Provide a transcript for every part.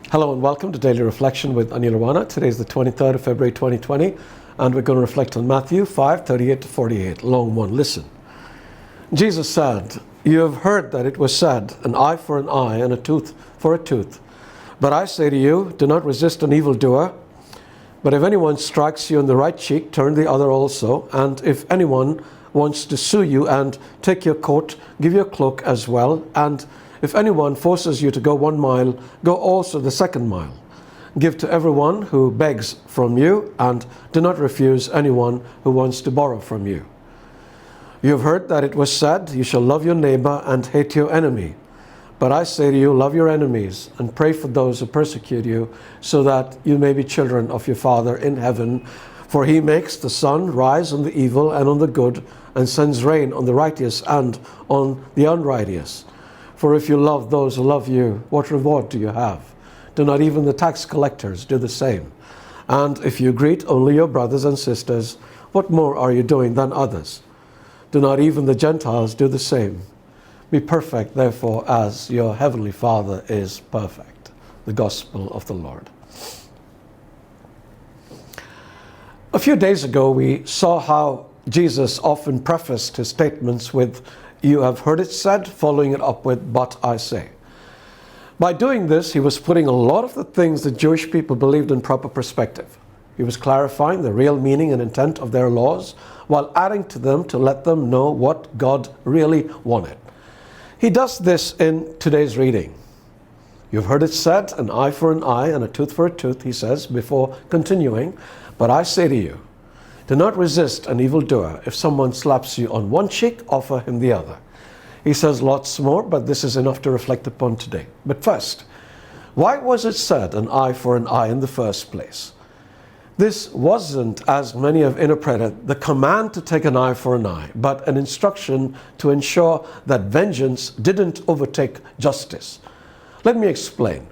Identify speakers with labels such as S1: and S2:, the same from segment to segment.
S1: Hello and welcome to Daily Reflection with Aneel Aranha. Today is the 23rd of February 2020 and we're going to reflect on Matthew 5:38 to 48. Long one. Listen. Jesus said, "You have heard that it was said, an eye for an eye and a tooth for a tooth. But I say to you, do not resist an evildoer. But if anyone strikes you on the right cheek, turn the other also. And if anyone wants to sue you and take your coat, give your cloak as well. And if anyone forces you to go 1 mile, go also the 2nd mile. Give to everyone who begs from you, and do not refuse anyone who wants to borrow from you. You have heard that it was said, you shall love your neighbor and hate your enemy. But I say to you, love your enemies and pray for those who persecute you, so that you may be children of your Father in heaven. For he makes the sun rise on the evil and on the good, and sends rain on the righteous and on the unrighteous. For if you love those who love you, what reward do you have? Do not even the tax collectors do the same? And if you greet only your brothers and sisters, what more are you doing than others? Do not even the Gentiles do the same? Be perfect, therefore, as your heavenly Father is perfect." The Gospel of the Lord. A few days ago, we saw how Jesus often prefaced his statements with, "You have heard it said," following it up with, "But I say." By doing this, he was putting a lot of the things the Jewish people believed in proper perspective. He was clarifying the real meaning and intent of their laws, while adding to them to let them know what God really wanted. He does this in today's reading. "You've heard it said, an eye for an eye and a tooth for a tooth," he says, before continuing, "But I say to you, do not resist an evildoer. If someone slaps you on one cheek, offer him the other." He says lots more, but this is enough to reflect upon today. But first, why was it said an eye for an eye in the first place? This wasn't, as many have interpreted, the command to take an eye for an eye, but an instruction to ensure that vengeance didn't overtake justice. Let me explain.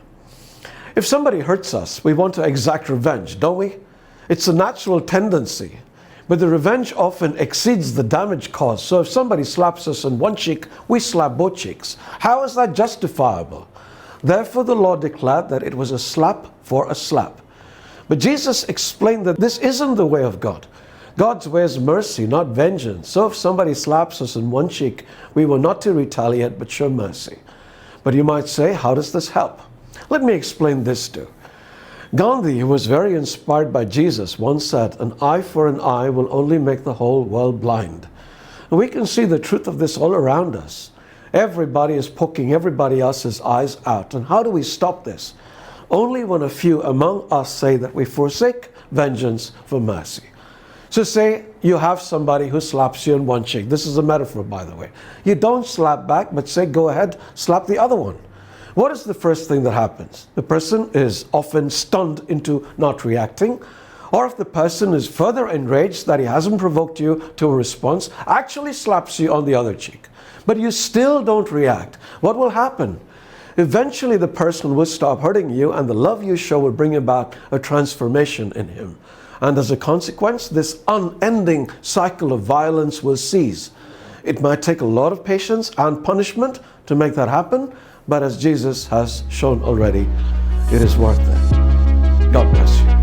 S1: If somebody hurts us, we want to exact revenge, don't we? It's a natural tendency. But the revenge often exceeds the damage caused. So if somebody slaps us on one cheek, we slap both cheeks. How is that justifiable? Therefore, the law declared that it was a slap for a slap. But Jesus explained that this isn't the way of God. God's way is mercy, not vengeance. So if somebody slaps us on one cheek, we were not to retaliate, but show mercy. But you might say, how does this help? Let me explain this too. Gandhi, who was very inspired by Jesus, once said, "An eye for an eye will only make the whole world blind." And we can see the truth of this all around us. Everybody is poking everybody else's eyes out. And how do we stop this? Only when a few among us say that we forsake vengeance for mercy. So say you have somebody who slaps you on one cheek. This is a metaphor, by the way. You don't slap back, but say, go ahead, slap the other one. What is the first thing that happens? The person is often stunned into not reacting. Or if the person is further enraged that he hasn't provoked you to a response, actually slaps you on the other cheek. But you still don't react. What will happen? Eventually the person will stop hurting you, and the love you show will bring about a transformation in him. And as a consequence, this unending cycle of violence will cease. It might take a lot of patience and punishment to make that happen, but as Jesus has shown already, it is worth it. God bless you.